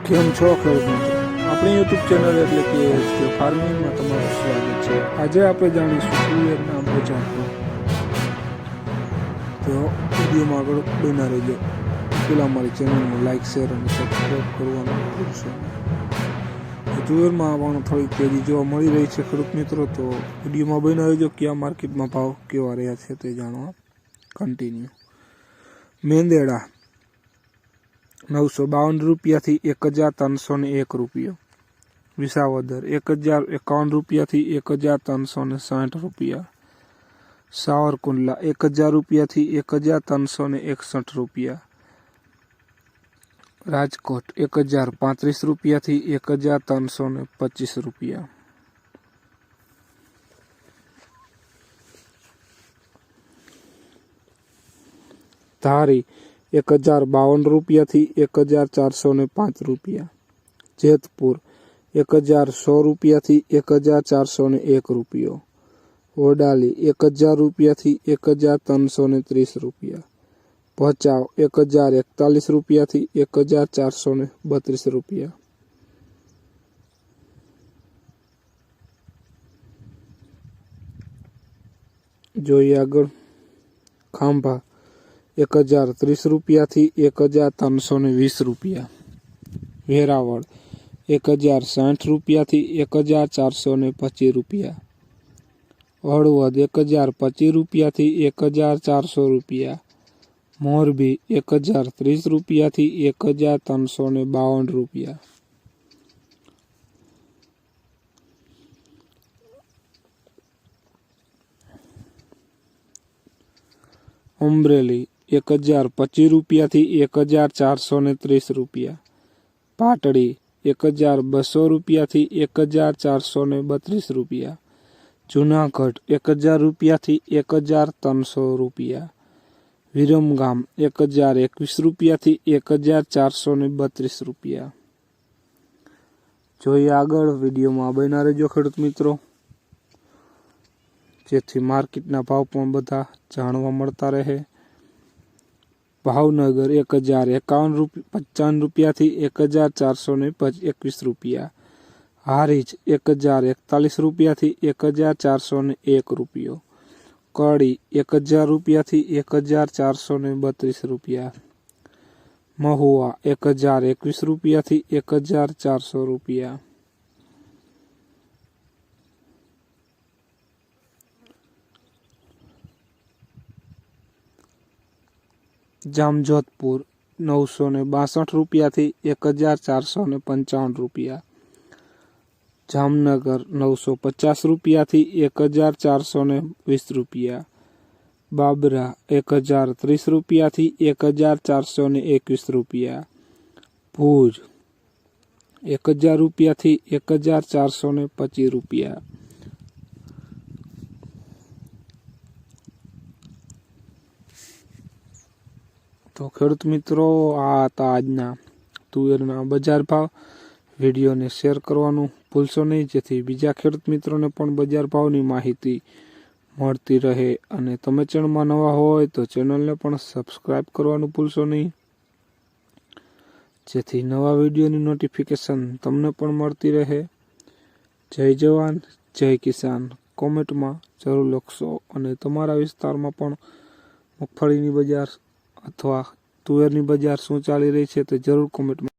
કેમ છો ખેડૂત મિત્રો? આપણી યુટ્યુબ ચેનલ એટલે કે HK ફાર્મિંગમાં તમારું સ્વાગત છે। આજે આપણે જાણીશું તુવેરના બજાર ભાવ। તો વિડીયોમાં આગળ બન્યા રહેજો। પહેલાં અમારી ચેનલને લાઇક શેર અને સબસ્ક્રાઈબ કરવાનું ભૂલશો નહીં। તુવેરમાં પણ થોડીક તેજી જોવા મળી રહી છે ખેડૂત મિત્રો, તો વિડીયોમાં બન્યા રહેજો। કયા માર્કેટમાં ભાવ કેવા રહ્યા છે તે જાણવા કન્ટિન્યુ। મેંદેડા 952 રૂપિયાથી 1301 રૂપિયો। વિસાવદર 1051 રૂપિયાથી 1360 રૂપિયા। સાવરકુંડલા 1000 રૂપિયાથી 1361 રૂપિયા। રાજકોટ 1035 રૂપિયાથી 1325 રૂપિયા। ધારી 1052 રૂપિયાથી 1405 રૂપિયા। જેતપુર 10100 રૂપિયાથી 1401 રૂપિયો। વડાલી 1000 રૂપિયાથી 1330 રૂપિયા। ભચાઉ 1041 રૂપિયાથી 1432 રૂપિયા। જોઈએ આગળ ખાંભા 1030 રૂપિયાથી 1320 રૂપિયા। વેરાવળ 1060 રૂપિયાથી 1425 રૂપિયા। હળવદ 1025 રૂપિયાથી 1400 રૂપિયા। મોરબી 1030 રૂપિયાથી 1352 રૂપિયા। અમરેલી 1025 રૂપિયાથી 1430 રૂપિયા। પાટડી 1200 રૂપિયાથી 1432 રૂપિયા। જુનાગઢ 1000 રૂપિયાથી 1300 રૂપિયા। વિરમગામ 1021 રૂપિયાથી 1432 રૂપિયા। જોઈએ આગળ વિડીયોમાં બન્યા રહેજો ખેડૂત મિત્રો, જેથી માર્કેટના ભાવ પણ બધા જાણવા મળતા રહે। ભાવનગર 1051 રૂપિયાથી 1421 રૂપિયા। હારીજ 1041 રૂપિયાથી 1401 રૂપિયો। કડી 1000 રૂપિયાથી 1432 રૂપિયા। મહુવા 1021 રૂપિયાથી 1400 રૂપિયા। જામજોધપુર 962 રૂપિયાથી 1455 રૂપિયા। જામનગર 950 રૂપિયાથી 1420 રૂપિયા। બાબરા 1030 રૂપિયાથી 1421 રૂપિયા। ભુજ 1000 રૂપિયાથી 1425 રૂપિયા। તો ખેડૂત મિત્રો, આ હતા આજના તુવેરના બજાર ભાવ। વિડીયોને શેર કરવાનું ભૂલશો નહીં, જેથી બીજા ખેડૂત મિત્રોને પણ બજાર ભાવની માહિતી મળતી રહે। અને તમે ચેનલમાં નવા હોય તો ચેનલને પણ સબસ્ક્રાઈબ કરવાનું ભૂલશો નહીં, જેથી નવા વિડીયોની નોટિફિકેશન તમને પણ મળતી રહે। જય જવાન જય કિસાન કોમેન્ટમાં જરૂર લખશો, અને તમારા વિસ્તારમાં પણ મગફળીની બજાર અથવા તુવેરની બજાર શું ચાલી રહી છે તે જરૂર કોમેન્ટમાં